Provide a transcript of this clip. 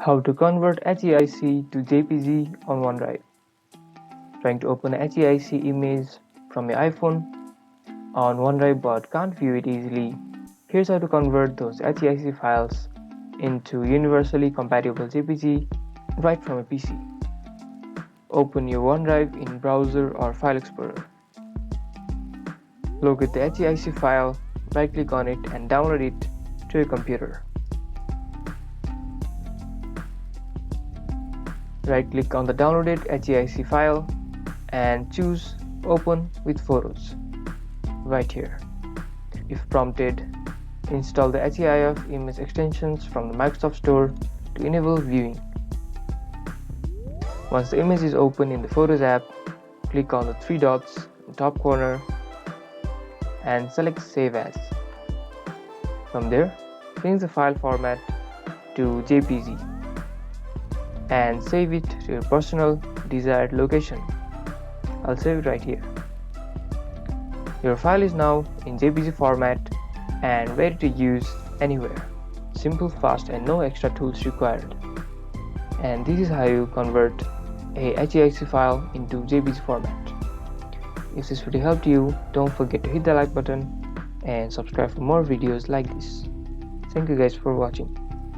How to convert HEIC to JPG on OneDrive. Trying to open a HEIC image from your iPhone on OneDrive but can't view it easily. Here's how to convert those HEIC files into universally compatible JPG right from a PC. Open your OneDrive in browser or file explorer. Locate the HEIC file, right-click on it and download it to your computer. Right-click on the downloaded HEIC file and choose Open with Photos right here. If prompted, install the HEIF image extensions from the Microsoft Store to enable viewing. Once the image is open in the Photos app, click on the three dots in the top corner and select Save As. From there, change the file format to JPG and save it to your personal desired location. I'll save it right here. Your file is now in JPG format and ready to use anywhere. Simple, fast and no extra tools required. And this is how you convert a HEIC file into JPG format. If this video helped you, don't forget to hit the like button and subscribe for more videos like this. Thank you guys for watching.